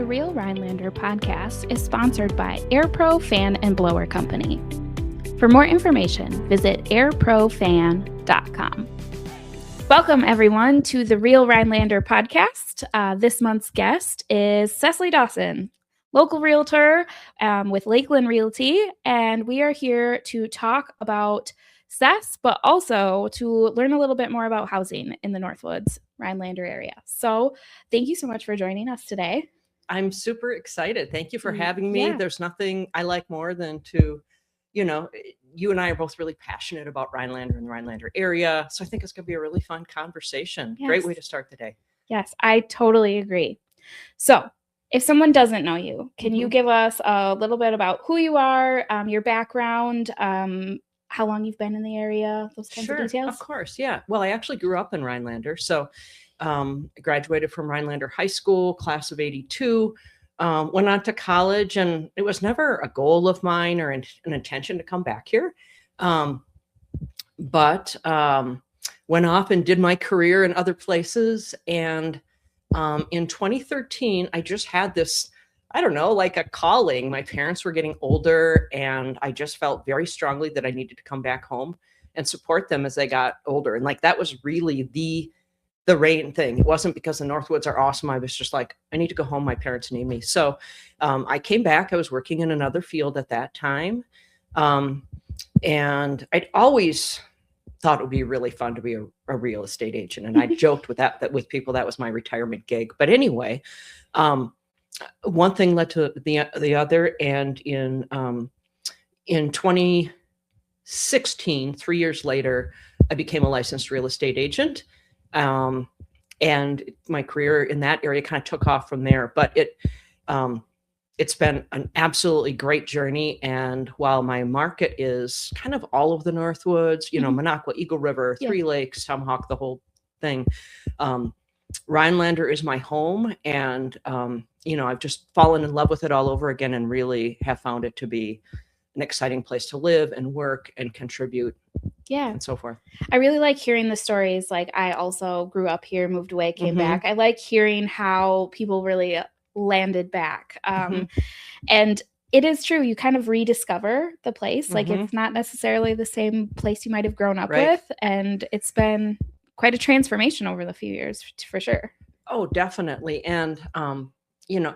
Real Rhinelander podcast is sponsored by AirPro Fan and Blower Company. For more information, visit airprofan.com. Welcome, everyone, to the Real Rhinelander podcast. This month's guest is Cecily Dawson, local realtor with Lakeland Realty, and we are here to talk about Cess, but also to learn a little bit more about housing in the Northwoods, Rhinelander-area. So thank you so much for joining us today. I'm super excited. Thank you for having me. Yeah. There's nothing I like more than to, you and I are both really passionate about Rhinelander and the Rhinelander area. So I think it's going to be a really fun conversation. Yes. Great way to start the day. Yes, I totally agree. So if someone doesn't know you, can you give us a little bit about who you are, your background, how long you've been in the area, those kinds of details? Of course. Yeah. Well, I actually grew up in Rhinelander. So I graduated from Rhinelander High School, class of 82, went on to college, and it was never a goal of mine or an intention to come back here. But went off and did my career in other places. And in 2013, I just had this, I don't know, like a calling. My parents were getting older, and I just felt very strongly that I needed to come back home and support them as they got older. And like, that was really the rain thing. It wasn't because the Northwoods are awesome. I was just like, I need to go home. My parents need me. So I came back. I was working in another field at that time. And I'd always thought it would be really fun to be a real estate agent. And I joked with that with people, that was my retirement gig. But anyway, one thing led to the other. And in 2016, 3 years later, I became a licensed real estate agent. And my career in that area kind of took off from there, but it's been an absolutely great journey. And while my market is kind of all of the Northwoods, Minocqua, Eagle River, Three Lakes, Tomahawk, the whole thing, Rhinelander is my home. And, I've just fallen in love with it all over again and really have found it to be an exciting place to live and work and contribute. Yeah. And so forth. I really like hearing the stories. Like, I also grew up here, moved away, came back. I like hearing how people really landed back. And it is true. You kind of rediscover the place. Like, it's not necessarily the same place you might have grown up with. And it's been quite a transformation over the few years, for sure. Oh, definitely. And,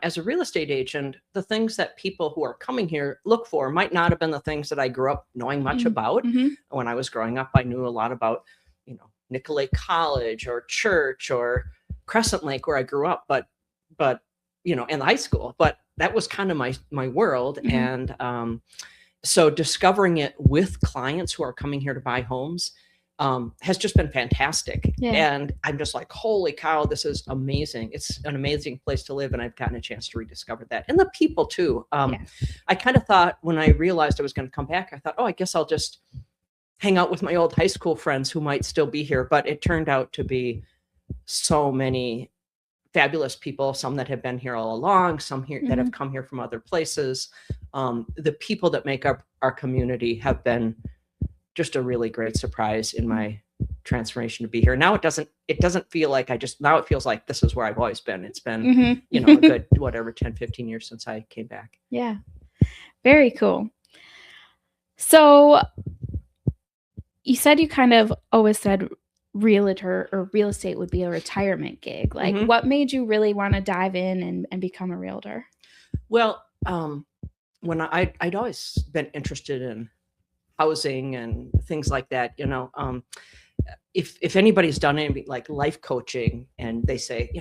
as a real estate agent, the things that people who are coming here look for might not have been the things that I grew up knowing much about. When I was growing up, I knew a lot about, Nicolay College or church or Crescent Lake, where I grew up, but in high school, but that was kind of my world. And so discovering it with clients who are coming here to buy homes has just been fantastic. And I'm just like, holy cow, this is amazing. It's an amazing place to live. And I've gotten a chance to rediscover that. And the people too. I kind of thought, when I realized I was going to come back, I thought, I guess I'll just hang out with my old high school friends who might still be here. But it turned out to be so many fabulous people, some that have been here all along, some here that have come here from other places. The people that make up our community have been just a really great surprise in my transformation to be here. Now it doesn't feel like now it feels like this is where I've always been. It's been, a good, 10, 15 years since I came back. Yeah. Very cool. So you said you kind of always said realtor or real estate would be a retirement gig. Like, what made you really want to dive in and become a realtor? Well, when I'd always been interested in housing and things like that, if anybody's done any like life coaching and they say,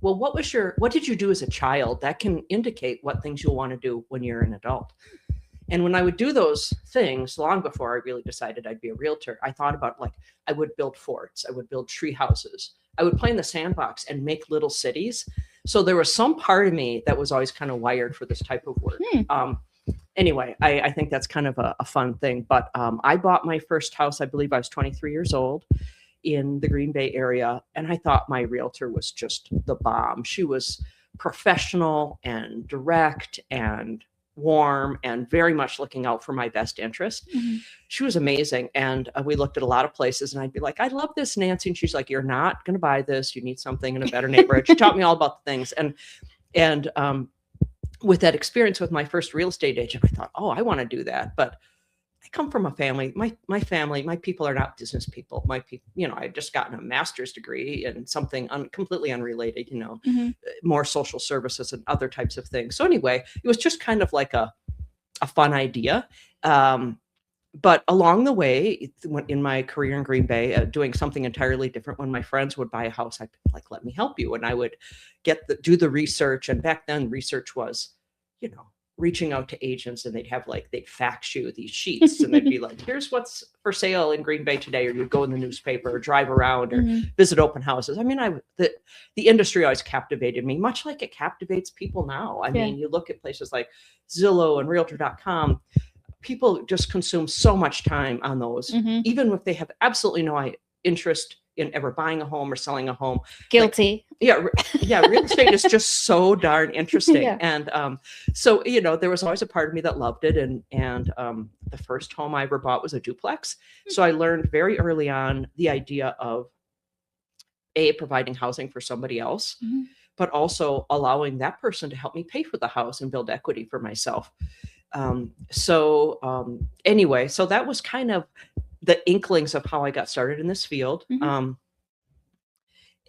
well, what did you do as a child? That can indicate what things you'll want to do when you're an adult. And when I would do those things, long before I really decided I'd be a realtor, I thought about, I would build forts, I would build tree houses, I would play in the sandbox and make little cities. So there was some part of me that was always kind of wired for this type of work. Anyway, I think that's kind of a fun thing. But I bought my first house, I believe I was 23 years old, in the Green Bay area. And I thought my realtor was just the bomb. She was professional and direct and warm and very much looking out for my best interest. She was amazing. And we looked at a lot of places and I'd be like, I love this, Nancy. And she's like, you're not going to buy this. You need something in a better neighborhood. She taught me all about the things. And And with that experience with my first real estate agent, I thought, oh, I want to do that. But I come from a family, my family, my people are not business people. My people, I had just gotten a master's degree in something completely unrelated, more social services and other types of things. So anyway, it was just kind of like a fun idea. But along the way, in my career in Green Bay, doing something entirely different, when my friends would buy a house, I'd be like, let me help you. And I would do the research. And back then research was, reaching out to agents, and they'd fax you these sheets, and they'd be like, here's what's for sale in Green Bay today. Or you'd go in the newspaper or drive around or visit open houses. I mean, the industry always captivated me, much like it captivates people now. I mean, you look at places like Zillow and realtor.com, people just consume so much time on those, even if they have absolutely no interest in ever buying a home or selling a home. Guilty. Real estate is just so darn interesting. And so there was always a part of me that loved it. And the first home I ever bought was a duplex. So I learned very early on the idea of providing housing for somebody else, but also allowing that person to help me pay for the house and build equity for myself. Anyway, so that was kind of the inklings of how I got started in this field.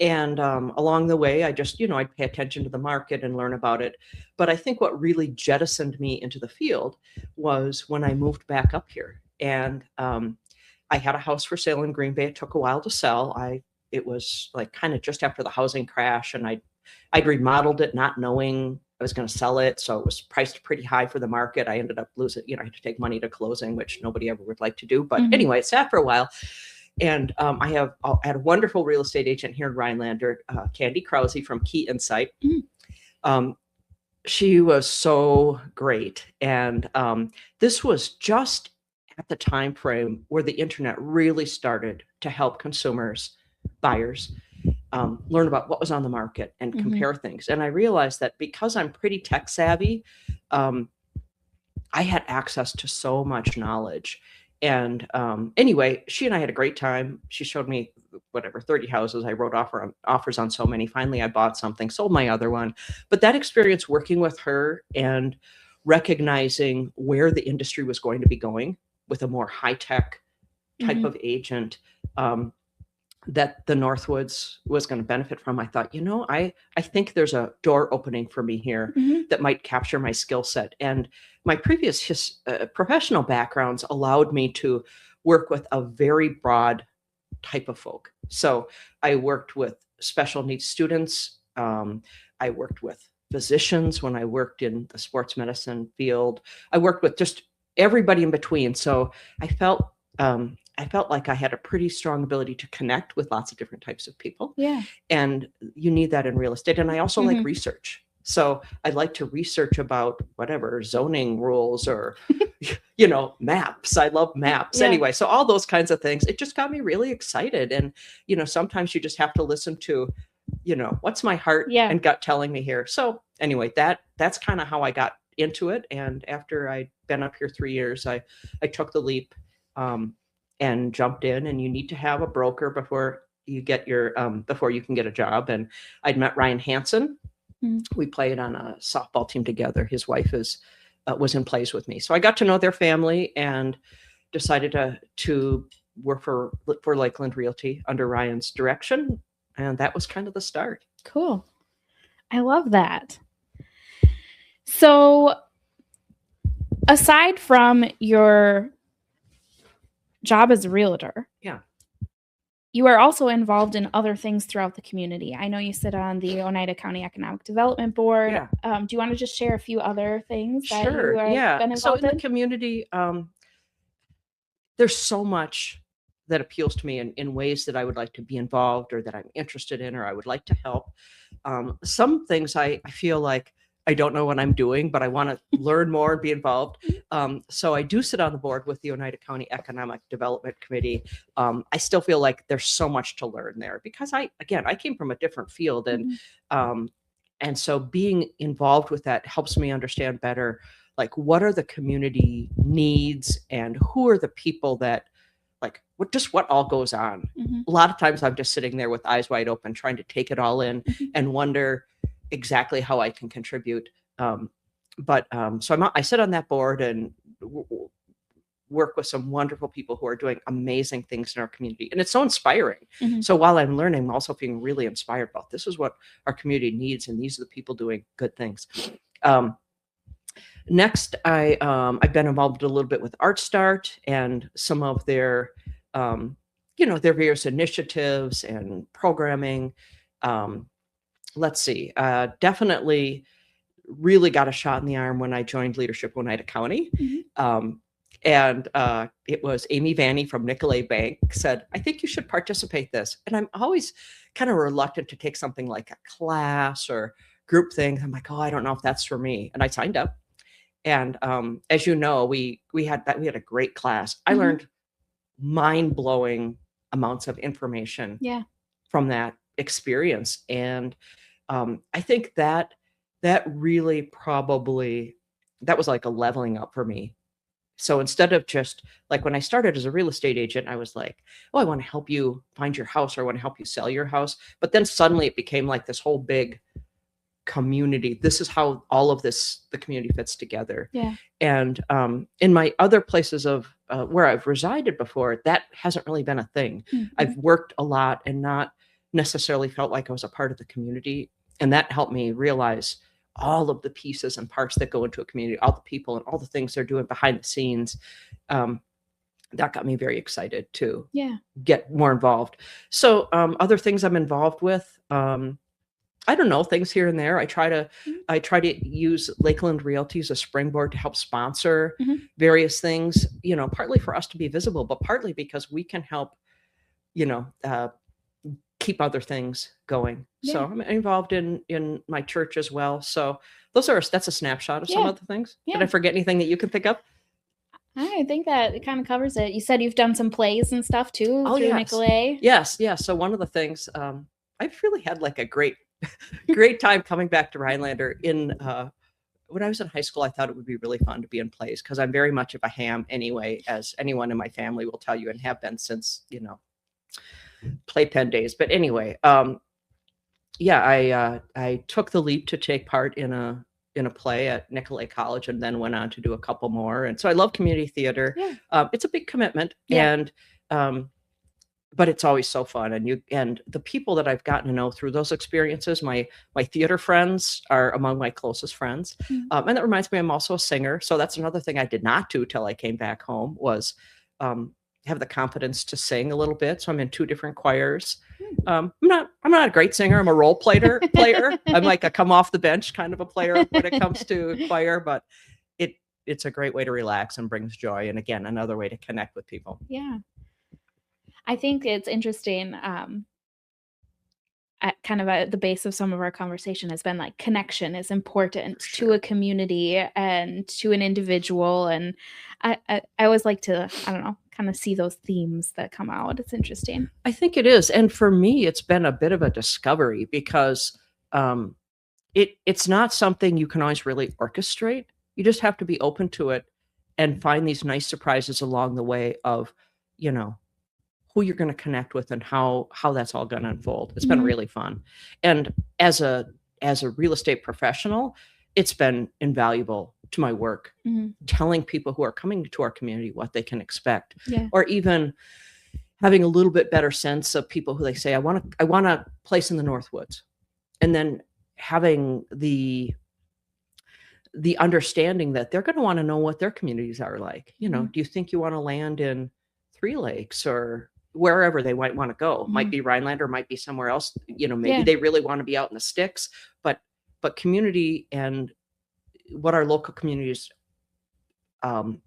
Along the way, I just, I'd pay attention to the market and learn about it. But I think what really jettisoned me into the field was when I moved back up here. And I had a house for sale in Green Bay. It took a while to sell. It was like kind of just after the housing crash, and I'd remodeled it not knowing I was going to sell it. So it was priced pretty high for the market. I ended up losing, I had to take money to closing, which nobody ever would like to do. But anyway, it sat for a while. And I had a wonderful real estate agent here in Rhinelander, Candy Krause from Key Insight. She was so great. And this was just at the time frame where the internet really started to help consumers, buyers, learn about what was on the market and compare things. And I realized that because I'm pretty tech savvy, I had access to so much knowledge. And anyway, she and I had a great time. She showed me 30 houses. I wrote offers on so many. Finally, I bought something, sold my other one. But that experience working with her and recognizing where the industry was going to be going with a more high-tech type of agent, that the Northwoods was going to benefit from. I thought, I think there's a door opening for me here that might capture my skill set. And my previous professional backgrounds allowed me to work with a very broad type of folk. So I worked with special needs students. I worked with physicians when I worked in the sports medicine field. I worked with just everybody in between. So I felt like I had a pretty strong ability to connect with lots of different types of people. Yeah. And you need that in real estate. And I also like research. So I like to research about whatever zoning rules or, maps. I love maps. Anyway, so all those kinds of things, it just got me really excited. And, sometimes you just have to listen to, what's my heart and gut telling me here. So anyway, that's kind of how I got into it. And after I'd been up here 3 years, I took the leap and jumped in. And you need to have a broker before you get before you can get a job. And I'd met Ryan Hansen. We played on a softball team together. His wife was in plays with me. So I got to know their family and decided to work for Lakeland Realty under Ryan's direction. And that was kind of the start. Cool. I love that. So aside from your job as a realtor, you are also involved in other things throughout the community. I know you sit on the Oneida County Economic Development Board. Do you want to just share a few other things that you have been involved so in the community, there's so much that appeals to me in ways that I would like to be involved or that I'm interested in or I would like to help. Some things I feel like I don't know what I'm doing, but I want to learn more and be involved. So I do sit on the board with the Oneida County Economic Development Committee. I still feel like there's so much to learn there because I came from a different field, and so being involved with that helps me understand better, like what are the community needs and who are the people that what all goes on. A lot of times I'm just sitting there with eyes wide open, trying to take it all in and wonder, exactly how I can contribute. But so I sit on that board and work with some wonderful people who are doing amazing things in our community. And it's so inspiring. Mhm. So while I'm learning, I'm also feeling really inspired about this is what our community needs. And these are the people doing good things. Next, I've been involved a little bit with Art Start and some of their, their various initiatives and programming. Let's see, definitely really got a shot in the arm when I joined Leadership Oneida County. Mhm. And it was Amy Vanny from Nicolay Bank said, I think you should participate this. And I'm always kind of reluctant to take something like a class or group thing. I'm like, oh, I don't know if that's for me. And I signed up. And as you know, we had a great class. I learned mind-blowing amounts of information from that experience. And I think that really probably that was like a leveling up for me. So instead of just like when I started as a real estate agent, I was like, oh, I want to help you find your house or I want to help you sell your house. But then suddenly it became like this whole big community. This is how all of this, the community fits together. Yeah. And in my other places of where I've resided before, that hasn't really been a thing. Mm-hmm. I've worked a lot and not necessarily felt like I was a part of the community. And that helped me realize all of the pieces and parts that go into a community, all the people and all the things they're doing behind the scenes. That got me very excited to get more involved. So other things I'm involved with, I don't know, things here and there. I try to use Lakeland Realty as a springboard to help sponsor various things, partly for us to be visible, but partly because we can help, keep other things going. Yeah. So I'm involved in my church as well. So that's a snapshot of some of the things. Yeah. Did I forget anything that you can think of? I think that it kind of covers it. You said you've done some plays and stuff too through Nicolay. Yes. So one of the things, I've really had like a great time coming back to Rhinelander. When I was in high school, I thought it would be really fun to be in plays because I'm very much of a ham anyway, as anyone in my family will tell you and have been since, playpen days. But anyway, I took the leap to take part in a play at Nicolay College and then went on to do a couple more. And so I love community theater. Yeah. It's a big commitment and but it's always so fun. And the people that I've gotten to know through those experiences, my theater friends are among my closest friends. And that reminds me, I'm also a singer. So that's another thing I did not do till I came back home was have the confidence to sing a little bit. So I'm in 2 different choirs. I'm not a great singer. I'm a role player. I'm like a come off the bench kind of a player when it comes to choir, but it's a great way to relax and brings joy. And again, another way to connect with people. Yeah. I think it's interesting. At kind of at the base of some of our conversation has been like connection is important to a community and to an individual. And I always like to, I don't know, kind of see those themes that come out. It's interesting. I think it is. And for me, it's been a bit of a discovery because it's not something you can always really orchestrate. You just have to be open to it and find these nice surprises along the way of, who you're going to connect with and how that's all going to unfold. It's been really fun. And as a real estate professional, it's been invaluable to my work, telling people who are coming to our community what they can expect, or even having a little bit better sense of people who they say, I want a place in the Northwoods. And then having the understanding that they're going to want to know what their communities are like. Do you think you want to land in Three Lakes or wherever they might want to go? Might be Rhinelander, might be somewhere else. Maybe they really want to be out in the sticks, but community and what our local communities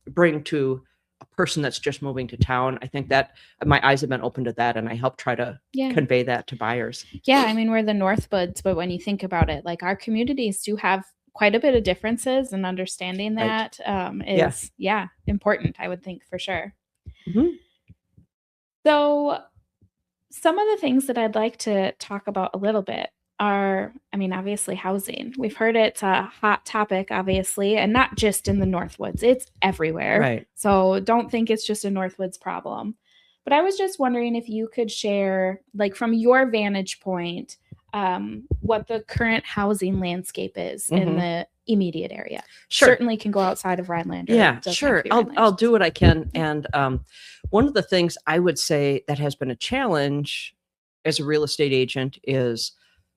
bring to a person that's just moving to town. I think that my eyes have been open to that, and I help try to convey that to buyers. Yeah, I mean, we're the Northwoods, but when you think about it, like our communities do have quite a bit of differences, and understanding that is important, I would think, for sure. So some of the things that I'd like to talk about a little bit are, obviously housing. We've heard it's a hot topic, obviously, and not just in the Northwoods. It's everywhere. Right. So don't think it's just a Northwoods problem. But I was just wondering if you could share, like from your vantage point, what the current housing landscape is in the immediate area. Sure. Certainly can go outside of Rhinelander. Yeah, sure. I'll do what I can. And one of the things I would say that has been a challenge as a real estate agent is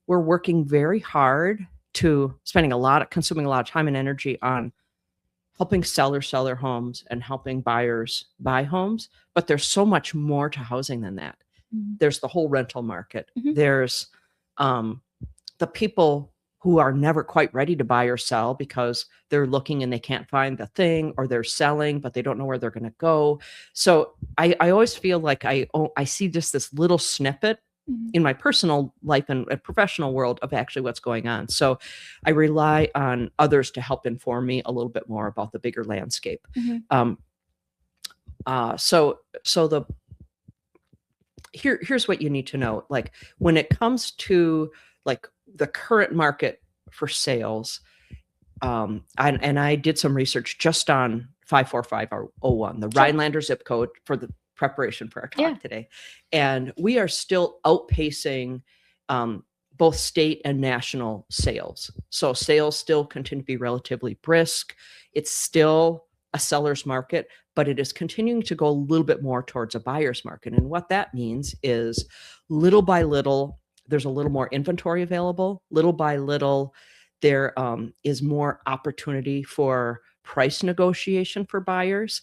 we're working very hard to consuming a lot of time and energy on helping sellers sell their homes and helping buyers buy homes. But there's so much more to housing than that. There's the whole rental market. There's the people who are never quite ready to buy or sell because they're looking and they can't find the thing, or they're selling, but they don't know where they're going to go. So I always feel like I see just this little snippet in my personal life and professional world of actually what's going on. So I rely on others to help inform me a little bit more about the bigger landscape. Here's what you need to know. Like when it comes to like the current market for sales, and I did some research just on 54501, the Rhinelander zip code, for the preparation for our talk today. And we are still outpacing both state and national sales. So sales still continue to be relatively brisk. It's still a seller's market, but it is continuing to go a little bit more towards a buyer's market. And what that means is little by little, there's a little more inventory available. Little by little, there is more opportunity for price negotiation for buyers.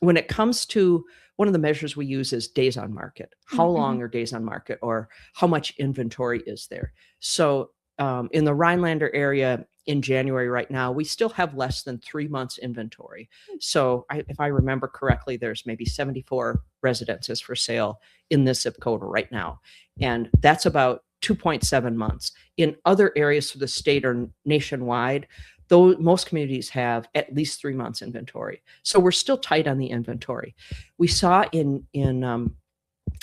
When it comes to, one of the measures we use is days on market. How long are days on market, or how much inventory is there? So in the Rhinelander area in January right now, we still have less than 3 months inventory. So if I remember correctly, there's maybe 74 residences for sale in this zip code right now. And that's about 2.7 months. In other areas of the state or nationwide, though most communities have at least 3 months inventory. So we're still tight on the inventory. We saw in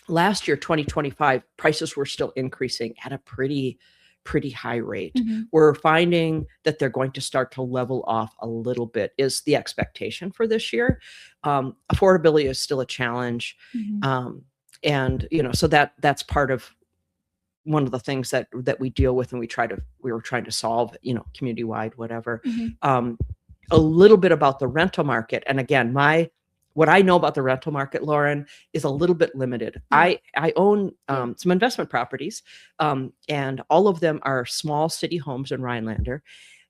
last year, 2025, prices were still increasing at a pretty high rate. We're finding that they're going to start to level off a little bit, is the expectation for this year. Affordability is still a challenge. And, so that's part of one of the things that we deal with, and we were trying to solve, community-wide, whatever. A little bit about the rental market. And again, what I know about the rental market, Lauren, is a little bit limited. I own some investment properties, and all of them are small city homes in Rhinelander.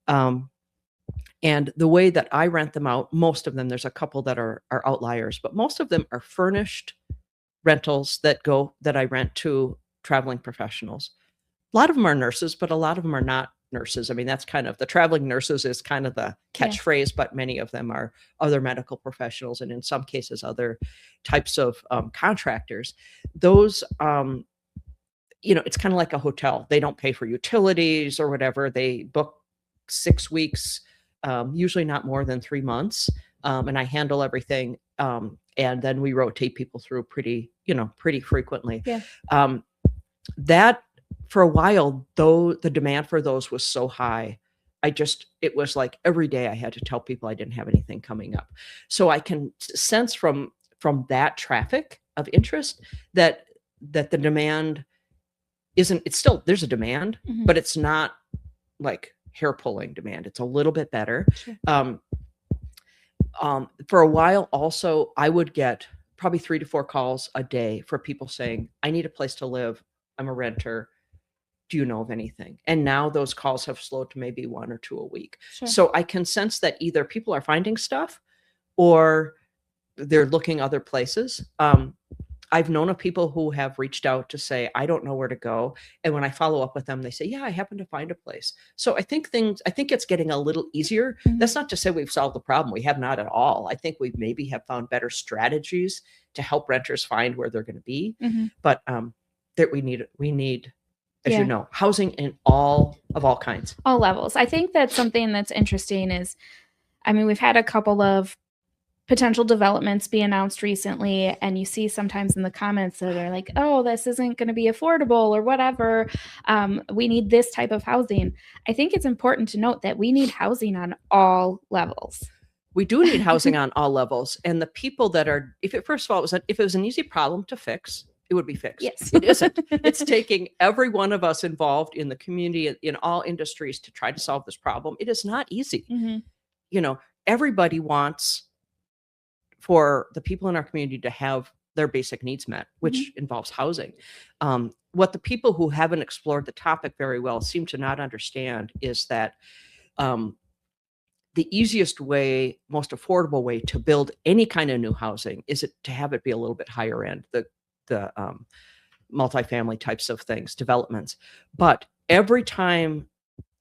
And the way that I rent them out, most of them, there's a couple that are outliers, but most of them are furnished rentals that I rent to traveling professionals. A lot of them are nurses, but a lot of them are not nurses. I mean, that's kind of, the traveling nurses is kind of the catchphrase, but many of them are other medical professionals, and in some cases, other types of contractors. Those, it's kind of like a hotel. They don't pay for utilities or whatever. They book 6 weeks, usually not more than 3 months. And I handle everything. And then we rotate people through pretty frequently. That, for a while, though, the demand for those was so high, it was like every day I had to tell people I didn't have anything coming up. So I can sense from that traffic of interest that the demand there's a demand, but it's not like hair pulling demand. It's a little bit better. For a while also, I would get probably 3 to 4 calls a day for people saying, I need a place to live. I'm a renter. Do you know of anything? And now those calls have slowed to maybe 1 or 2 a week. So I can sense that either people are finding stuff or they're looking other places. I've known of people who have reached out to say, I don't know where to go. And when I follow up with them, they say, yeah, I happen to find a place. So I think it's getting a little easier. That's not to say we've solved the problem. We have not at all. I think we maybe have found better strategies to help renters find where they're going to be. But that we need, as you know, housing in all kinds. All levels. I think that's something that's interesting is, we've had a couple of potential developments be announced recently, and you see sometimes in the comments that they're like, oh, this isn't going to be affordable or whatever. We need this type of housing. I think it's important to note that we need housing on all levels. We do need housing on all levels. And the people that are, if it was an easy problem to fix, it would be fixed. Yes. It isn't. It's taking every one of us involved in the community in all industries to try to solve this problem. It is not easy. Everybody wants for the people in our community to have their basic needs met, which involves housing. What the people who haven't explored the topic very well seem to not understand is that the easiest way, most affordable way to build any kind of new housing is to have it be a little bit higher end, the multifamily types of things, developments. But every time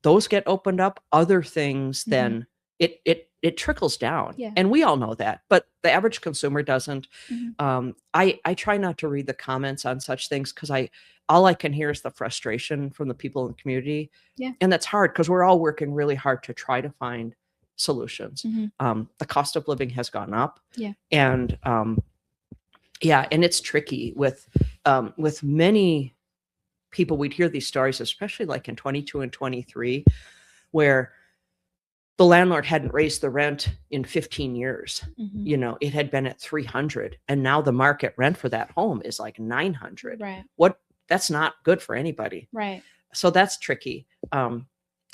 those get opened up, other things then it trickles down. Yeah. And we all know that, but the average consumer doesn't. I try not to read the comments on such things because all I can hear is the frustration from the people in the community. Yeah. And that's hard because we're all working really hard to try to find solutions. The cost of living has gone up. Yeah. And and it's tricky with many people. We'd hear these stories, especially like in 22 and 23, where the landlord hadn't raised the rent in 15 years. It had been at 300 and now the market rent for that home is like 900. Right. That's not good for anybody. Right. So that's tricky.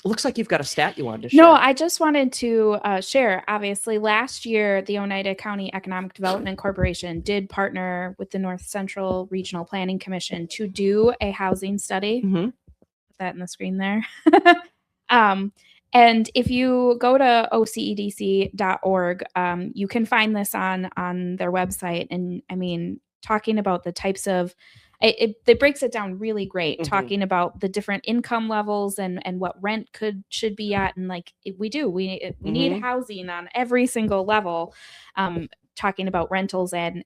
Looks like you've got a stat you wanted to share. No, I just wanted to share. Obviously, last year, the Oneida County Economic Development Corporation did partner with the North Central Regional Planning Commission to do a housing study. Put that in the screen there. And if you go to ocedc.org, you can find this on their website. And I mean, talking about the types of it breaks it down really great, talking about the different income levels and what rent should be at. And like we need housing on every single level, talking about rentals and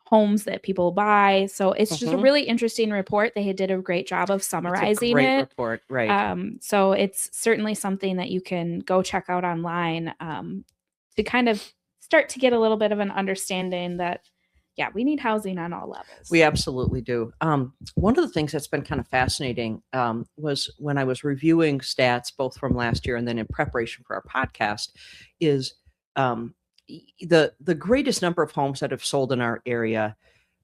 homes that people buy. So it's just a really interesting report. They did a great job of summarizing it's a great report, right? So it's certainly something that you can go check out online to kind of start to get a little bit of an understanding that we need housing on all levels. We absolutely do. One of the things that's been kind of fascinating was when I was reviewing stats, both from last year and then in preparation for our podcast, is the greatest number of homes that have sold in our area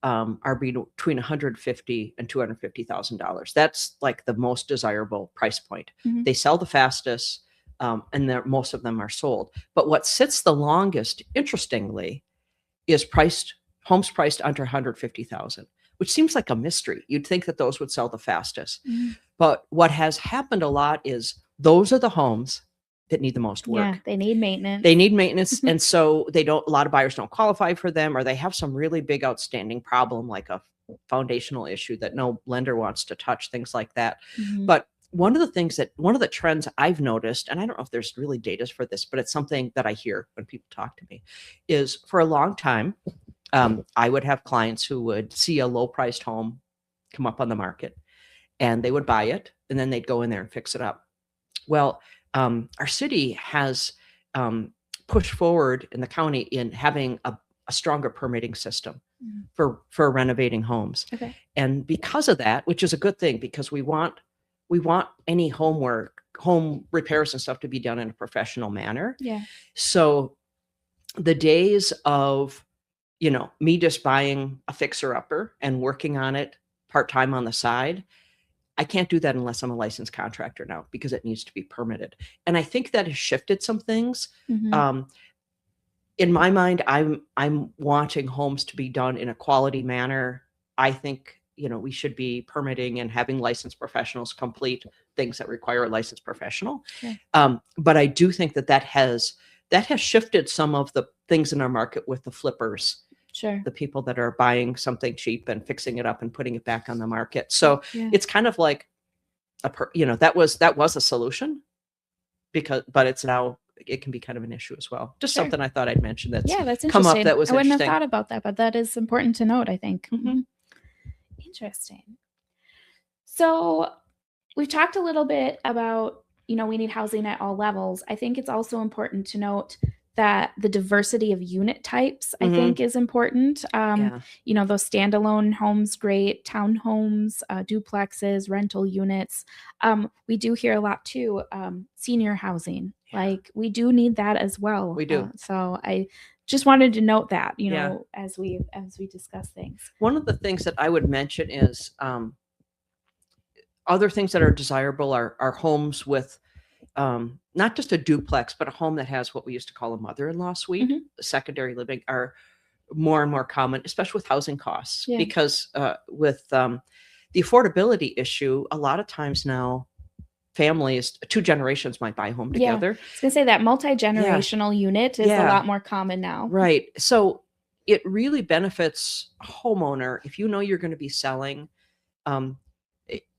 are between $150,000 and $250,000. That's like the most desirable price point. They sell the fastest, and most of them are sold. But what sits the longest, interestingly, is homes priced under $150,000, which seems like a mystery. You'd think that those would sell the fastest. But what has happened a lot is those are the homes that need the most work. Yeah, they need maintenance. And so a lot of buyers don't qualify for them, or they have some really big outstanding problem, like a foundational issue that no lender wants to touch, things like that. But one of the trends I've noticed, and I don't know if there's really data for this, but it's something that I hear when people talk to me, is for a long time, I would have clients who would see a low-priced home come up on the market, and they would buy it, and then they'd go in there and fix it up. Well, our city has pushed forward in the county in having a stronger permitting system for renovating homes. Okay. And because of that, which is a good thing, because we want any home repairs and stuff to be done in a professional manner. Yeah. So the days of me just buying a fixer-upper and working on it part-time on the side, I can't do that unless I'm a licensed contractor now, because it needs to be permitted. And I think that has shifted some things. In my mind, I'm wanting homes to be done in a quality manner. I think, we should be permitting and having licensed professionals complete things that require a licensed professional. Yeah. But I do think that has shifted some of the things in our market with the flippers. Sure. The people that are buying something cheap and fixing it up and putting it back on the market. So it's kind of like that was a solution, but it's now, it can be kind of an issue as well. Just something I thought I'd mention that's interesting. Come up that was I wouldn't have thought about that, but that is important to note, I think. Interesting. So we've talked a little bit about, we need housing at all levels. I think it's also important to note that the diversity of unit types, I think, is important. You know, those standalone homes, great, townhomes, duplexes, rental units. We do hear a lot too, senior housing. Like, we do need that as well. We do. So I just wanted to note that, you know, as we discuss things. One of the things that I would mention is other things that are desirable are homes with not just a duplex, but a home that has what we used to call a mother-in-law suite. Secondary living are more and more common, especially with housing costs, because with the affordability issue, a lot of times now families, 2 generations might buy a home together. I was gonna say that multi-generational unit is a lot more common now. Right. So it really benefits a homeowner if you know you're going to be selling,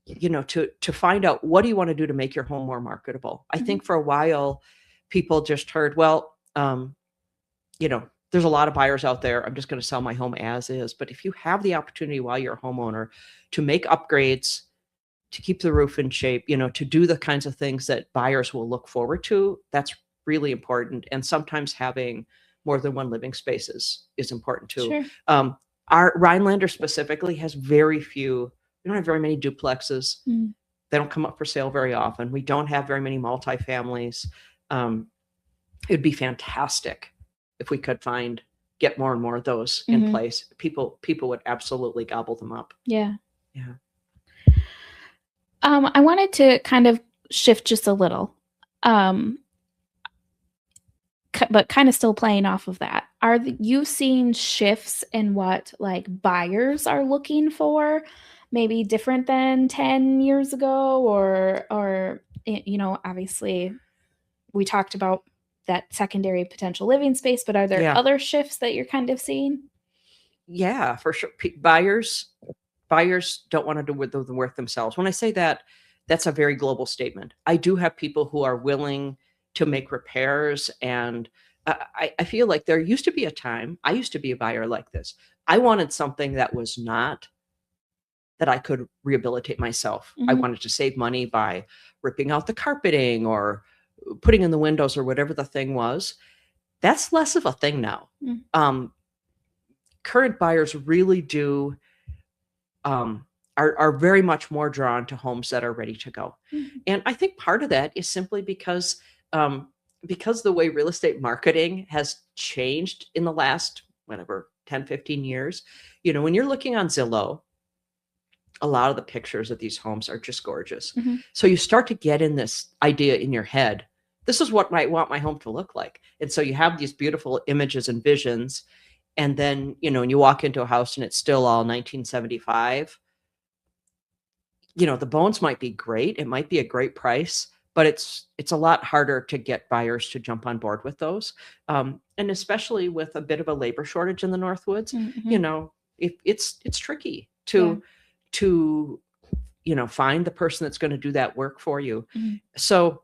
you know, to find out what do you want to do to make your home more marketable. I think for a while, people just heard, well, you know, there's a lot of buyers out there. I'm just going to sell my home as is. But if you have the opportunity while you're a homeowner to make upgrades, to keep the roof in shape, you know, to do the kinds of things that buyers will look forward to, that's really important. And sometimes having more than one living space is important too. Our Rhinelander specifically has very few. We don't have very many duplexes. They don't come up for sale very often. We don't have very many multifamilies. It'd be fantastic if we could get more and more of those in place. People would absolutely gobble them up. Yeah. I wanted to kind of shift just a little, but kind of still playing off of that. Are you seeing shifts in what like buyers are looking for? Maybe different than 10 years ago, or you know, obviously we talked about that secondary potential living space, but are there other shifts that you're kind of seeing? Yeah, for sure. Buyers don't want to do the work themselves. When I say that, that's a very global statement. I do have people who are willing to make repairs, and I feel like there used to be a time, I used to be a buyer like this. I wanted something that was not that I could rehabilitate myself. I wanted to save money by ripping out the carpeting or putting in the windows or whatever the thing was. That's less of a thing now. Current buyers really do are very much more drawn to homes that are ready to go. And I think part of that is simply because the way real estate marketing has changed in the last, 10, 15 years. You know, when you're looking on Zillow, a lot of the pictures of these homes are just gorgeous. So you start to get in this idea in your head, this is what I want my home to look like. And so you have these beautiful images and visions. And then, you know, and you walk into a house and it's still all 1975. You know, the bones might be great. It might be a great price, but it's a lot harder to get buyers to jump on board with those. And especially with a bit of a labor shortage in the Northwoods, you know, it's tricky to, you know, find the person that's going to do that work for you. So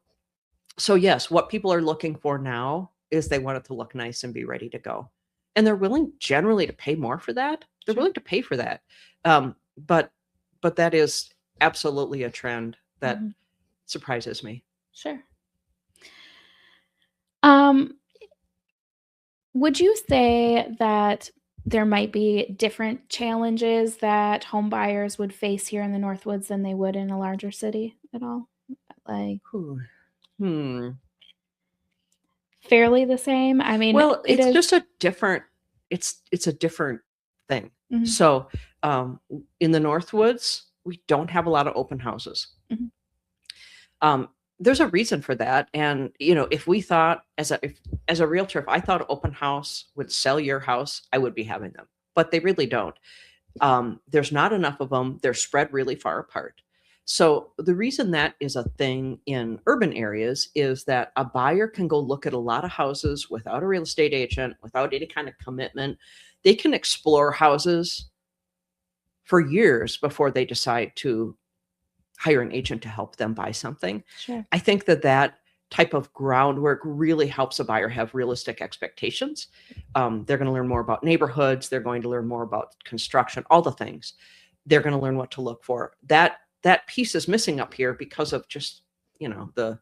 yes, what people are looking for now is they want it to look nice and be ready to go. And they're willing generally to pay more for that. They're willing to pay for that. But that is absolutely a trend that surprises me. Sure. Would you say that there might be different challenges that home buyers would face here in the Northwoods than they would in a larger city at all? Like, fairly the same? I mean, well, it's just a different, it's a different thing. So in the Northwoods, we don't have a lot of open houses. There's a reason for that. And, you know, if we thought as a realtor, if I thought an open house would sell your house, I would be having them, but they really don't. There's not enough of them. They're spread really far apart. So the reason that is a thing in urban areas is that a buyer can go look at a lot of houses without a real estate agent, without any kind of commitment. They can explore houses for years before they decide to hire an agent to help them buy something. I think that type of groundwork really helps a buyer have realistic expectations. They're going to learn more about neighborhoods. They're going to learn more about construction, all the things. They're going to learn what to look for. That piece is missing up here because of just, you know, the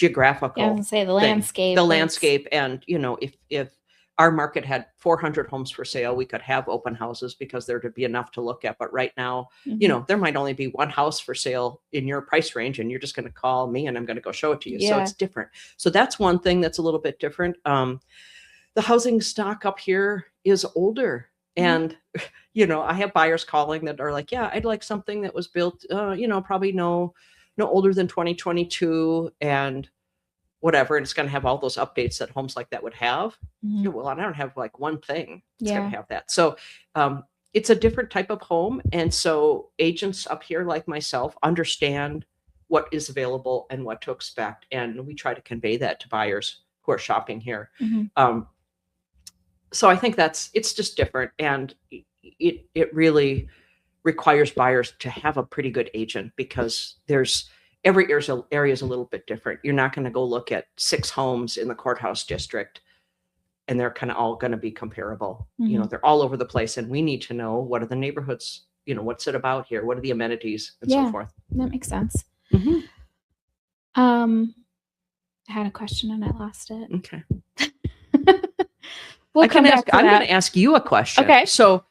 geographical. I was gonna say the thing. landscape. The landscape, and if our market had 400 homes for sale, we could have open houses because there would be enough to look at. But right now, there might only be one house for sale in your price range, and you're just going to call me and I'm going to go show it to you. So it's different. So that's one thing that's a little bit different. The housing stock up here is older. And, I have buyers calling that are like, yeah, I'd like something that was built, probably no older than 2022 and whatever. And it's going to have all those updates that homes like that would have. Well, I don't have like one thing. It's going to have that. So it's a different type of home. And so agents up here like myself understand what is available and what to expect. And we try to convey that to buyers who are shopping here. So I think it's just different. And it really requires buyers to have a pretty good agent, because every area is a little bit different. You're not going to go look at 6 homes in the courthouse district and they're kind of all going to be comparable. They're all over the place, and we need to know, what are the neighborhoods, what's it about here? What are the amenities and so forth? That makes sense. I had a question and I lost it. Okay. I'm going to ask you a question. Okay. So,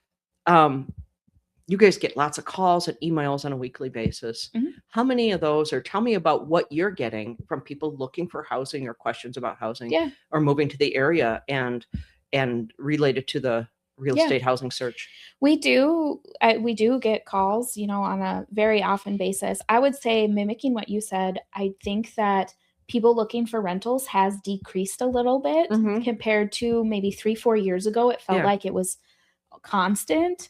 you guys get lots of calls and emails on a weekly basis. How many of those, or tell me about what you're getting from people looking for housing or questions about housing or moving to the area and related to the real estate housing search? We do get calls, on a very often basis. I would say, mimicking what you said, I think that people looking for rentals has decreased a little bit compared to maybe 3-4 years ago. It felt like it was constant.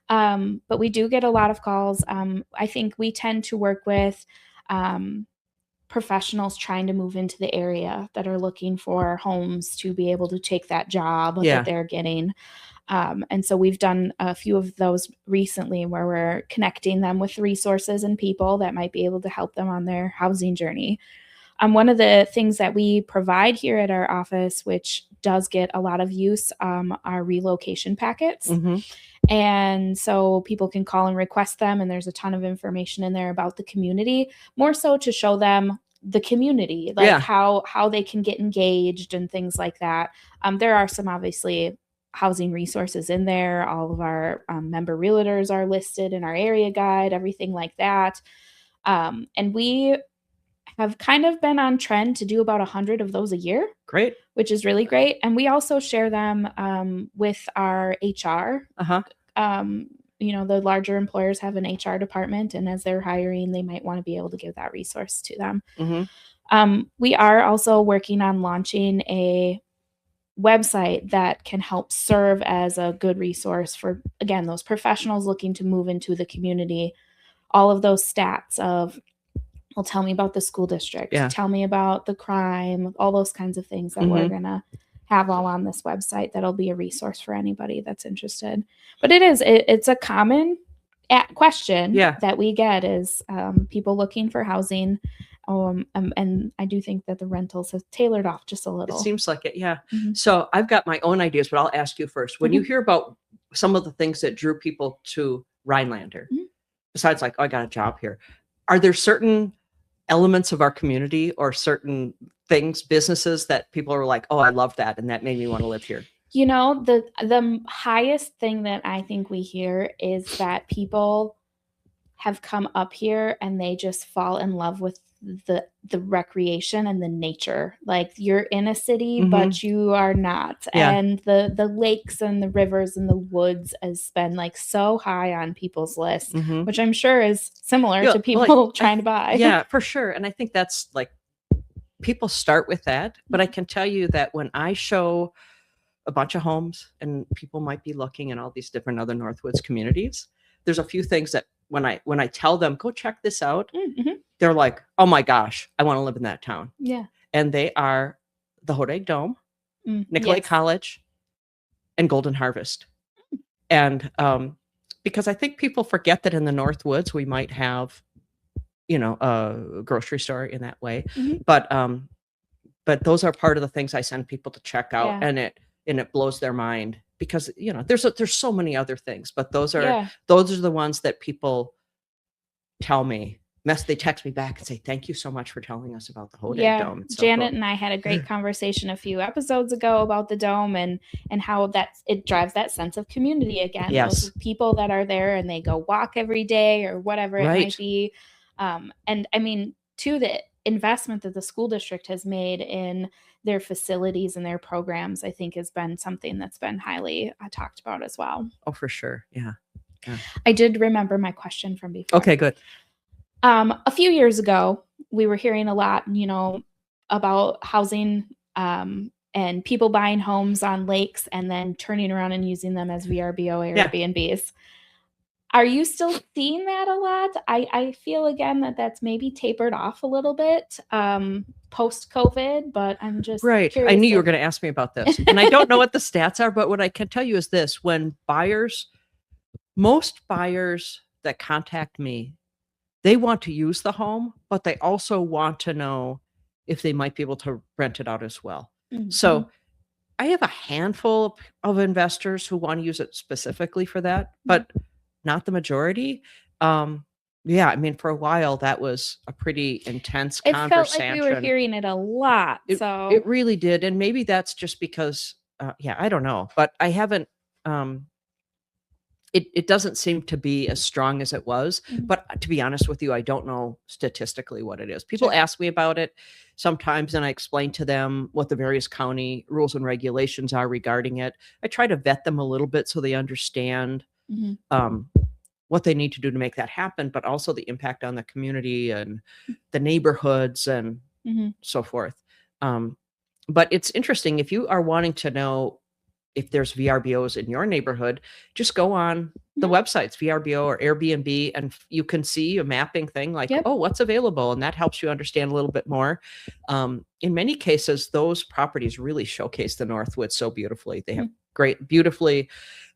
But we do get a lot of calls. I think we tend to work with professionals trying to move into the area that are looking for homes to be able to take that job that they're getting. And so we've done a few of those recently, where we're connecting them with resources and people that might be able to help them on their housing journey. One of the things that we provide here at our office, which does get a lot of use, are relocation packets. And so people can call and request them, and there's a ton of information in there about the community, more so to show them the community, like how they can get engaged and things like that. There are some obviously housing resources in there. All of our member realtors are listed in our area guide, everything like that. And we have kind of been on trend to do about 100 of those a year. Great. Which is really great. And we also share them with our HR. The larger employers have an HR department, and as they're hiring, they might want to be able to give that resource to them. We are also working on launching a website that can help serve as a good resource for, again, those professionals looking to move into the community. All of those stats of, well, tell me about the school district, tell me about the crime, all those kinds of things that we're going to have all on this website. That'll be a resource for anybody that's interested. But it's a common question that we get, is people looking for housing. And I do think that the rentals have tailored off just a little. It seems like it. Yeah. So I've got my own ideas, but I'll ask you first. When you hear about some of the things that drew people to Rhinelander, besides like, oh, I got a job here, are there certain elements of our community or certain things, businesses that people are like, oh, I love that, and that made me want to live here? The highest thing that I think we hear is that people have come up here and they just fall in love with the recreation and the nature. Like, you're in a city, but you are not. And the lakes and the rivers and the woods has been like so high on people's list, which I'm sure is similar to people trying to buy. Yeah, for sure. And I think that's like, people start with that. But I can tell you that when I show a bunch of homes and people might be looking in all these different other Northwoods communities, there's a few things that when I tell them, go check this out, they're like, oh my gosh, I want to live in that town. Yeah. And they are the Hodag Dome, Nicolay College, and Golden Harvest. And because I think people forget that in the Northwoods, we might have, a grocery store in that way. But those are part of the things I send people to check out, and it blows their mind, because there's so many other things, but those are the ones that people tell me They text me back and say, thank you so much for telling us about the Hodag Dome. It's so Janet cool. and I had a great conversation a few episodes ago about the dome and how it drives that sense of community again. Yes. Those people that are there and they go walk every day or whatever it might be. And I mean, to the investment that the school district has made in their facilities and their programs, I think has been something that's been highly talked about as well. Oh, for sure. Yeah. I did remember my question from before. Okay, good. A few years ago, we were hearing a lot, about housing and people buying homes on lakes and then turning around and using them as VRBO Airbnbs. Are you still seeing that a lot? I feel again that's maybe tapered off a little bit post-COVID, but I'm just curious. I knew you were going to ask me about this. And I don't know what the stats are, but what I can tell you is this. When most buyers that contact me, they want to use the home, but they also want to know if they might be able to rent it out as well. Mm-hmm. So I have a handful of investors who want to use it specifically for that, but not the majority. Yeah, I mean, for a while that was a pretty intense conversation. It felt like we were hearing it a lot. It really did, and maybe that's just because, I don't know, but I haven't. It doesn't seem to be as strong as it was. Mm-hmm. But to be honest with you, I don't know statistically what it is. People ask me about it sometimes, and I explain to them what the various county rules and regulations are regarding it. I try to vet them a little bit so they understand what they need to do to make that happen, but also the impact on the community and the neighborhoods and so forth. But it's interesting, if you are wanting to know if there's VRBOs in your neighborhood, just go on the websites, VRBO or Airbnb, and you can see a mapping thing like, oh, what's available? And that helps you understand a little bit more. In many cases, those properties really showcase the Northwoods so beautifully. They have beautifully,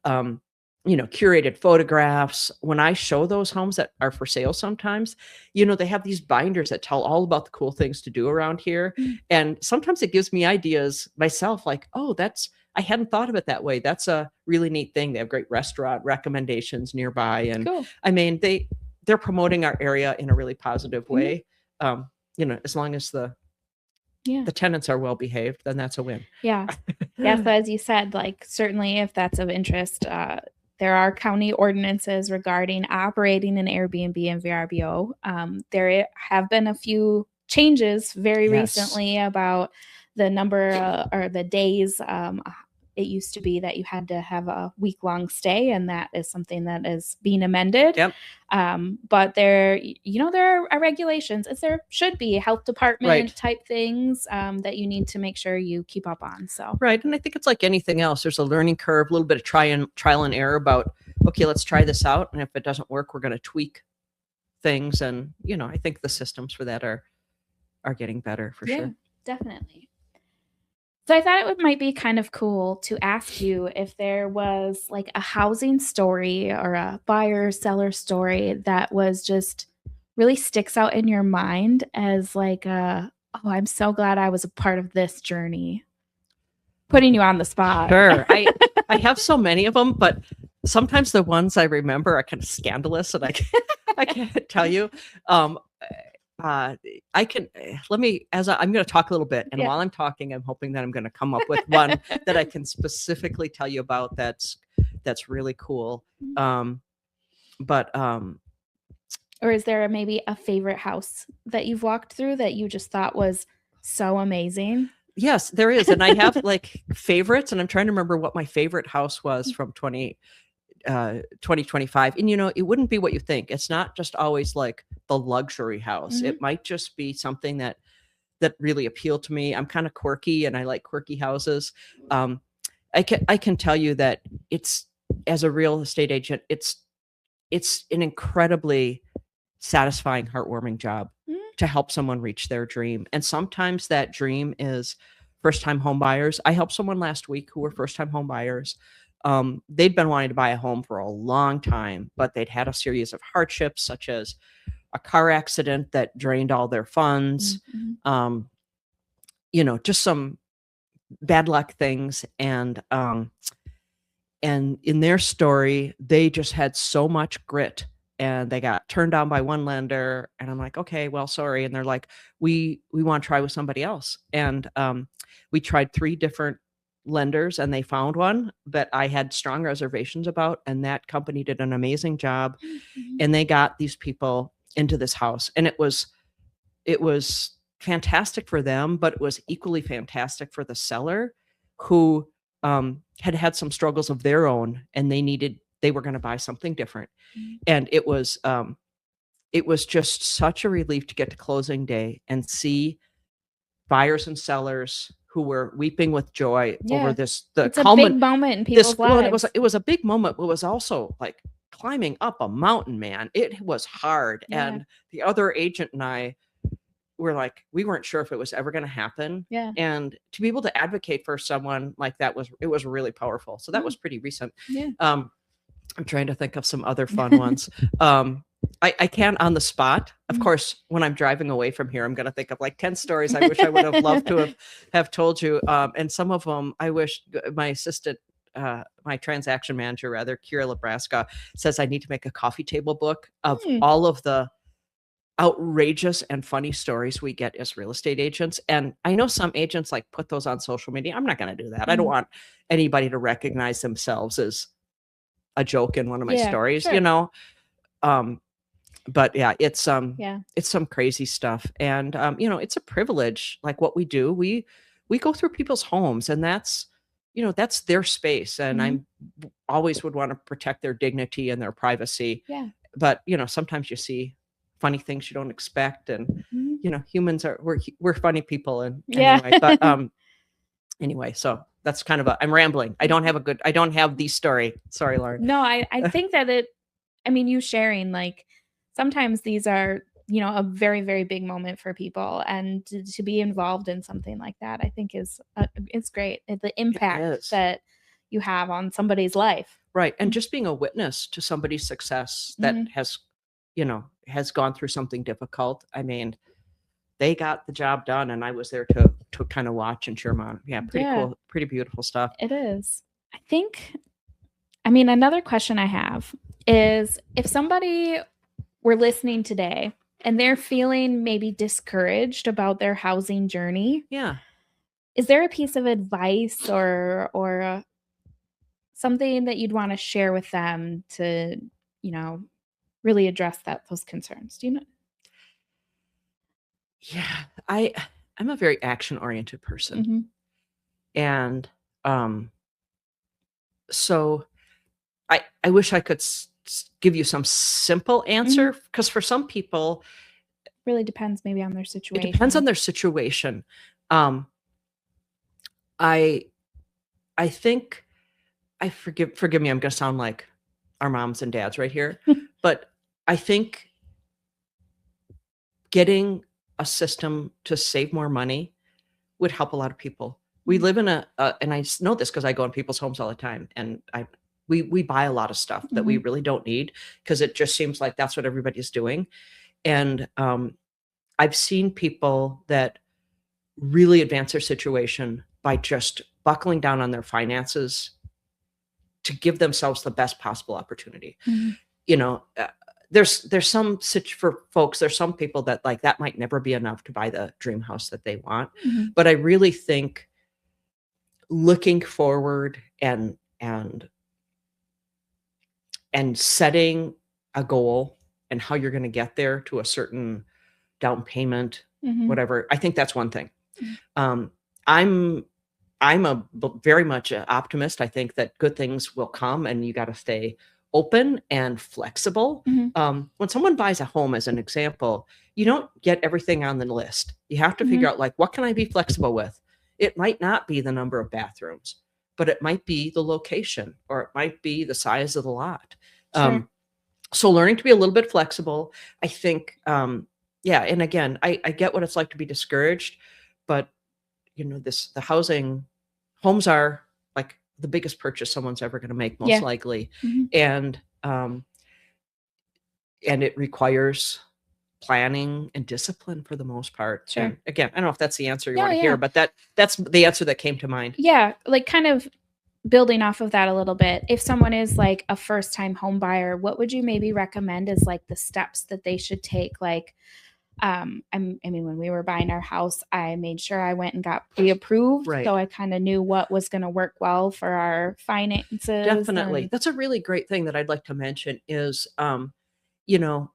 curated photographs. When I show those homes that are for sale sometimes, they have these binders that tell all about the cool things to do around here. And sometimes it gives me ideas myself, like, oh, I hadn't thought of it that way. That's a really neat thing. They have great restaurant recommendations nearby. And cool. I mean, they're promoting our area in a really positive way. As long as the tenants are well behaved, then that's a win. Yeah. Yeah. So as you said, like certainly if that's of interest, there are county ordinances regarding operating an Airbnb and VRBO. There have been a few changes very recently about the number or the days. It used to be that you had to have a week-long stay, and that is something that is being amended. Yep. But there are regulations, as there should be, health department type things that you need to make sure you keep up on. So right, and I think it's like anything else. There's a learning curve, a little bit of trial and error about, okay, let's try this out, and if it doesn't work, we're going to tweak things. And I think the systems for that are getting better for sure. Definitely. So I thought it might be kind of cool to ask you if there was like a housing story or a buyer-seller story that was just really sticks out in your mind as like I'm so glad I was a part of this journey. Putting you on the spot. Sure. I have so many of them, but sometimes the ones I remember are kind of scandalous, and I can't tell you. I'm going to talk a little bit. And while I'm talking, I'm hoping that I'm going to come up with one that I can specifically tell you about. That's really cool. Or is there maybe a favorite house that you've walked through that you just thought was so amazing? Yes, there is. And I have like favorites, and I'm trying to remember what my favorite house was from 2025. And it wouldn't be what you think. It's not just always like the luxury house. It might just be something that really appealed to me. I'm kind of quirky, and I like quirky houses. I can tell you that it's, as a real estate agent, it's an incredibly satisfying, heartwarming job to help someone reach their dream. And sometimes that dream is first-time home buyers. I helped someone last week who were first-time home buyers. They'd been wanting to buy a home for a long time, but they'd had a series of hardships, such as a car accident that drained all their funds, just some bad luck things. And in their story, they just had so much grit and they got turned down by one lender. And I'm like, okay, well, sorry. And they're like, we want to try with somebody else. And we tried 3 different lenders, and they found one that I had strong reservations about. And that company did an amazing job. And they got these people into this house. And it was fantastic for them, but it was equally fantastic for the seller, who had some struggles of their own, and they were going to buy something different. And it was just such a relief to get to closing day and see buyers and sellers who were weeping with joy over this. It's a big moment in people's lives. It was a big moment, but it was also like climbing up a mountain, man. It was hard. And the other agent and I were like, we weren't sure if it was ever going to happen. And to be able to advocate for someone like that was really powerful. So that was pretty recent. I'm trying to think of some other fun ones. I can't on the spot. Of course, when I'm driving away from here, I'm going to think of like 10 stories I wish I would have loved to have told you. And some of them I wish my assistant, my transaction manager, rather, Kira Nebraska, says I need to make a coffee table book of all of the outrageous and funny stories we get as real estate agents. And I know some agents like put those on social media. I'm not going to do that. I don't want anybody to recognize themselves as a joke in one of my stories, you know? But yeah, it's some crazy stuff. And, you know, it's a privilege. Like what we do, we go through people's homes, and that's their space. And I'm always would want to protect their dignity and their privacy. But, you know, sometimes you see funny things you don't expect. And, you know, humans we're funny people. And anyway, but, anyway, so that's kind of I'm rambling. I don't have the story. Sorry, Lauren. No, I think that you sharing, like, sometimes these are, you know, a very, very big moment for people, and to be involved in something like that, I think it's great. The impact that you have on somebody's life. Right. And just being a witness to somebody's success that has gone through something difficult. I mean, they got the job done, and I was there to kind of watch and cheer them on. Yeah. Pretty cool. Pretty beautiful stuff. It is. Another question I have is, if somebody were listening today and they're feeling maybe discouraged about their housing journey, is there a piece of advice or something that you'd want to share with them to, you know, really address those concerns? Do you know? Yeah, I'm a very action-oriented person. And so I wish I could give you some simple answer, because for some people, really depends maybe on their situation. It depends on their situation. I think, forgive me, I'm going to sound like our moms and dads right here, but I think getting a system to save more money would help a lot of people. We live in and I know this because I go in people's homes all the time, and we buy a lot of stuff that we really don't need, because it just seems like that's what everybody's doing. And I've seen people that really advance their situation by just buckling down on their finances to give themselves the best possible opportunity. You know, there's some for folks, there's some people that like that might never be enough to buy the dream house that they want. But I really think looking forward and setting a goal and how you're going to get there to a certain down payment, whatever, I think that's one thing. I'm very much an optimist. I think that good things will come, and you got to stay open and flexible. When someone buys a home, as an example, you don't get everything on the list. You have to figure out, like, what can I be flexible with? It might not be the number of bathrooms, but it might be the location, or it might be the size of the lot. So learning to be a little bit flexible, I think, and again, I get what it's like to be discouraged, but you know, the homes are like the biggest purchase someone's ever going to make, most likely. And it requires planning and discipline for the most part. And again, I don't know if that's the answer you want to hear, but that's the answer that came to mind. Yeah. Like, kind of building off of that a little bit, if someone is like a first-time home buyer, what would you maybe recommend as like the steps that they should take? Like, I mean, when we were buying our house, I made sure I went and got pre-approved. Right. So I kind of knew what was going to work well for our finances. Definitely. That's a really great thing that I'd like to mention is, you know,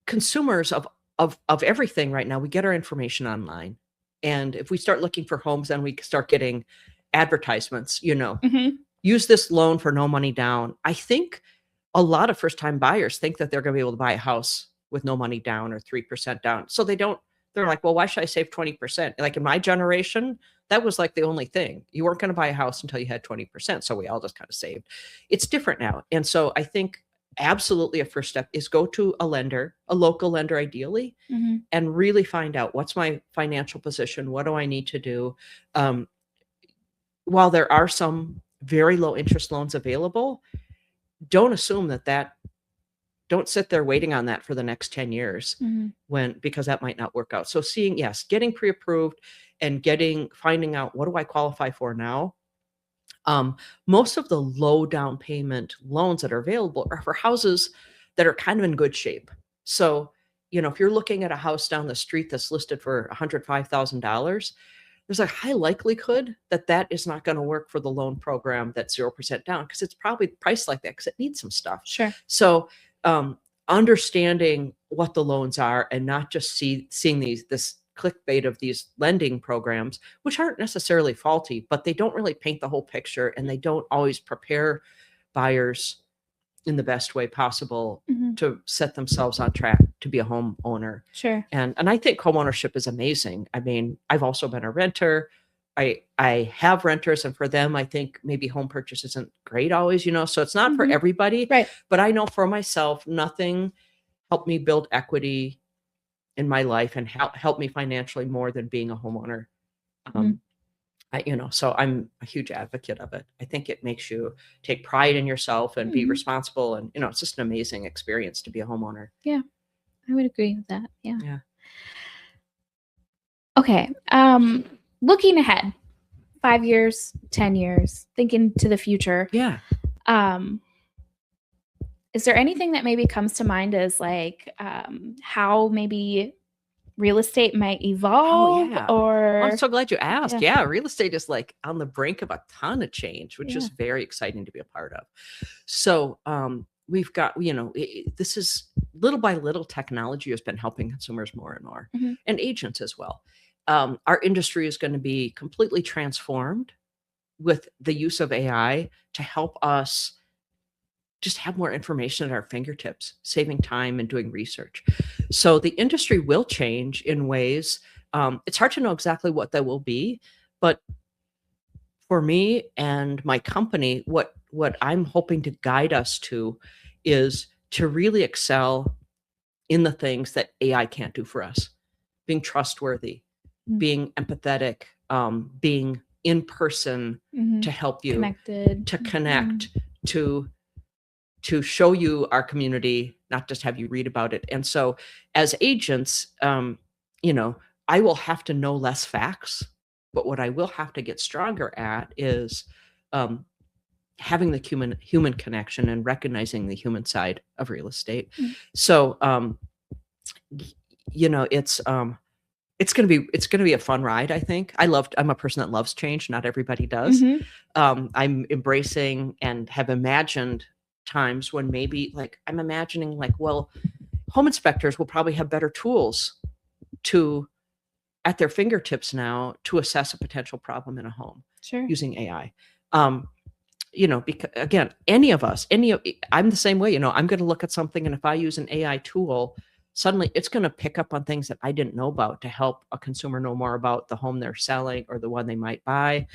consumers of everything right now, we get our information online. And if we start looking for homes, then we start getting advertisements, use this loan for no money down. I think a lot of first-time buyers think that they're going to be able to buy a house with no money down or 3% down. So they're like, well, why should I save 20%? Like in my generation, that was like the only thing. You weren't going to buy a house until you had 20%. So we all just kind of saved. It's different now. And so I think absolutely a first step is go to a lender, a local lender ideally, and really find out what's my financial position. What do I need to do? While there are some very low interest loans available, don't assume don't sit there waiting on that for the next 10 years because that might not work out. So getting pre-approved and finding out what do I qualify for now. Most of the low down payment loans that are available are for houses that are kind of in good shape. So, if you're looking at a house down the street that's listed for $105,000, there's a high likelihood that is not going to work for the loan program that's 0% down because it's probably priced like that because it needs some stuff. Sure. So, understanding what the loans are and not just seeing this clickbait of these lending programs, which aren't necessarily faulty, but they don't really paint the whole picture and they don't always prepare buyers in the best way possible to set themselves on track to be a homeowner. Sure. And I think homeownership is amazing. I mean, I've also been a renter. I have renters, and for them, I think maybe home purchase isn't great always, so it's not for everybody. Right. But I know for myself, nothing helped me build equity in my life and help me financially more than being a homeowner. So I'm a huge advocate of it. I think it makes you take pride in yourself and be responsible. And, it's just an amazing experience to be a homeowner. Yeah, I would agree with that. Yeah. Yeah. Okay. Looking ahead, 5 years, 10 years, thinking to the future. Yeah. Is there anything that maybe comes to mind as like how maybe real estate might evolve? Or I'm so glad you asked. Yeah, real estate is like on the brink of a ton of change, which is very exciting to be a part of. So we've got, this is little by little, technology has been helping consumers more and more, and agents as well. Our industry is going to be completely transformed with the use of AI to help us just have more information at our fingertips, saving time and doing research. So the industry will change in ways. It's hard to know exactly what that will be, but for me and my company, what I'm hoping to guide us to is to really excel in the things that AI can't do for us. Being trustworthy, being empathetic, being in person to help you, to connect, to show you our community, not just have you read about it. And so as agents, I will have to know less facts, but what I will have to get stronger at is having the human connection and recognizing the human side of real estate. So, it's going to be a fun ride. I think I'm a person that loves change. Not everybody does. I'm embracing and have imagined times when maybe I'm imagining well, home inspectors will probably have better tools at their fingertips now to assess a potential problem in a home using AI. Because again, I'm the same way, I'm going to look at something, and if I use an AI tool, suddenly it's going to pick up on things that I didn't know about to help a consumer know more about the home they're selling or the one they might buy.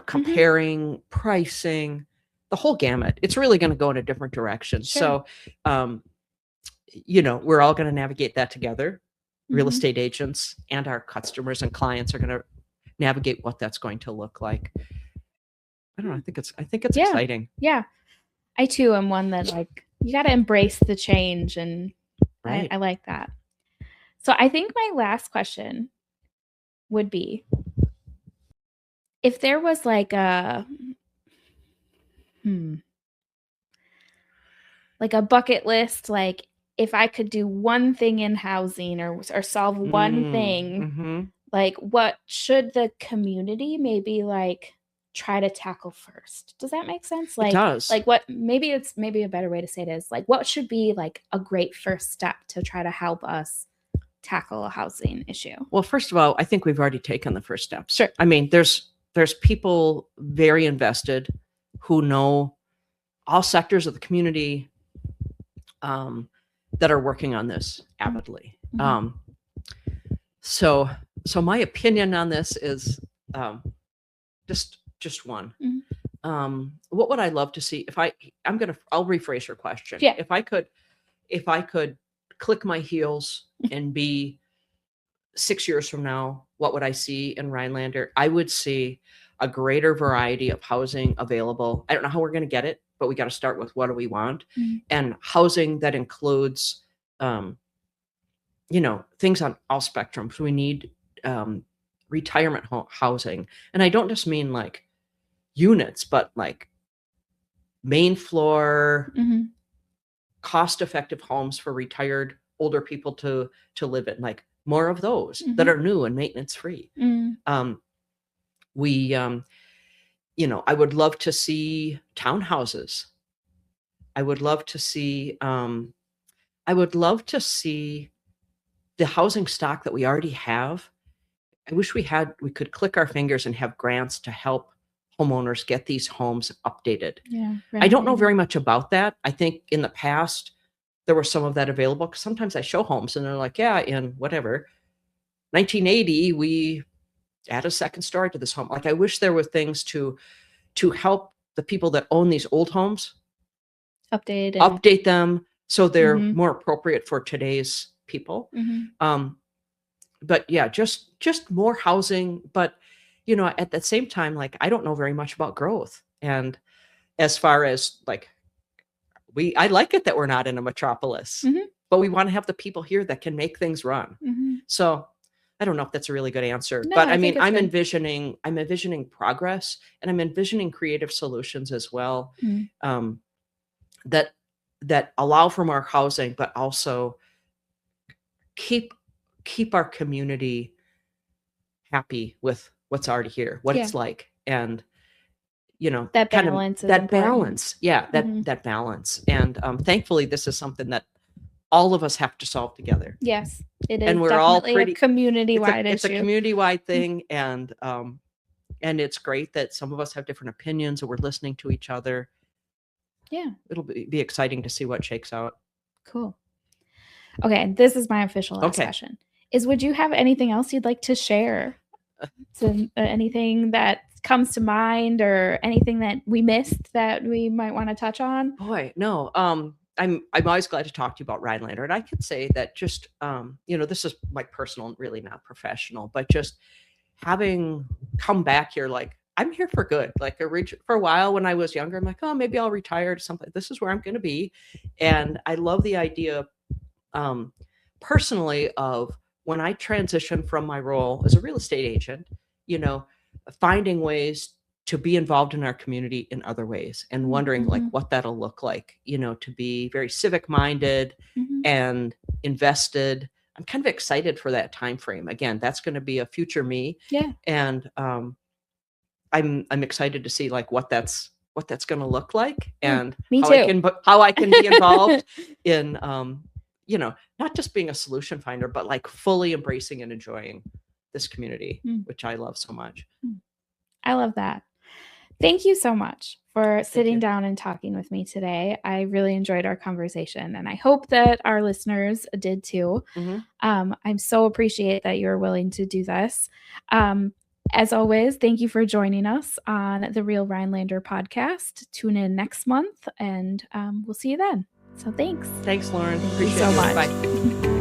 Comparing, pricing, the whole gamut. It's really going to go in a different direction. So, we're all going to navigate that together. Real estate agents and our customers and clients are going to navigate what that's going to look like. I don't know. I think it's exciting. Yeah. I too am one that you got to embrace the change, and I like that. So I think my last question would be, if there was like a bucket list, like if I could do one thing in housing or solve one thing, like what should the community maybe like try to tackle first? Does that make sense? Like, it does. Like what, maybe a better way to say it is like, what should be like a great first step to try to help us tackle a housing issue? Well, first of all, I think we've already taken the first steps. Sure. I mean, there's people very invested who know all sectors of the community that are working on this avidly. So my opinion on this is just one. What would I love to see? I'll rephrase your question. Yeah. If I could click my heels and be 6 years from now, what would I see in Rhinelander? I would see a greater variety of housing available. I don't know how we're going to get it, but we got to start with what do we want, and housing that includes, things on all spectrums. We need retirement housing, and I don't just mean like units, but like main floor, cost-effective homes for retired older people to live in, like more of those that are new and maintenance free. I would love to see townhouses. I would love to see the housing stock that we already have. I wish we could click our fingers and have grants to help homeowners get these homes updated. Yeah, I don't know very much about that. I think in the past there was some of that available, because sometimes I show homes and they're like, yeah, in whatever 1980 we add a second story to this home. Like, I wish there were things to help the people that own these old homes update them so they're more appropriate for today's people. But yeah, just more housing. But at the same time, like, I don't know very much about growth. And as far as like, I like it that we're not in a metropolis, but we want to have the people here that can make things run. So I don't know if that's a really good answer, but I mean, I'm envisioning progress, and I'm envisioning creative solutions as well, that allow for more housing, but also keep our community happy with what's already here, what it's like, and that balance. That balance. And thankfully, this is something that all of us have to solve together. Yes, it is. And we're all a community-wide issue. It's a community-wide thing, and it's great that some of us have different opinions and we're listening to each other. Yeah, it'll be exciting to see what shakes out. Cool. Okay, this is my official last question. Would you have anything else you'd like to share? So, anything that comes to mind, or anything that we missed that we might want to touch on? Boy, no. I'm always glad to talk to you about Rhinelander, and I can say that just this is like personal, really not professional, but just having come back here, like, I'm here for good. Like, for a while when I was younger, I'm like, oh, maybe I'll retire to something. This is where I'm going to be, and I love the idea, personally, of when I transitioned from my role as a real estate agent, finding ways to be involved in our community in other ways, and wondering like what that'll look like, to be very civic minded and invested. I'm kind of excited for that time frame. Again, that's going to be a future me. Yeah. And I'm excited to see like what that's going to look like, and how I can be involved in not just being a solution finder, but like fully embracing and enjoying this community, which I love so much. I love that. Thank you so much for sitting down and talking with me today. I really enjoyed our conversation, and I hope that our listeners did too. I'm so appreciate that you're willing to do this. As always, thank you for joining us on the Real Rhinelander podcast. Tune in next month, and we'll see you then. So thanks. Thanks, Lauren. Thank you so much. Bye.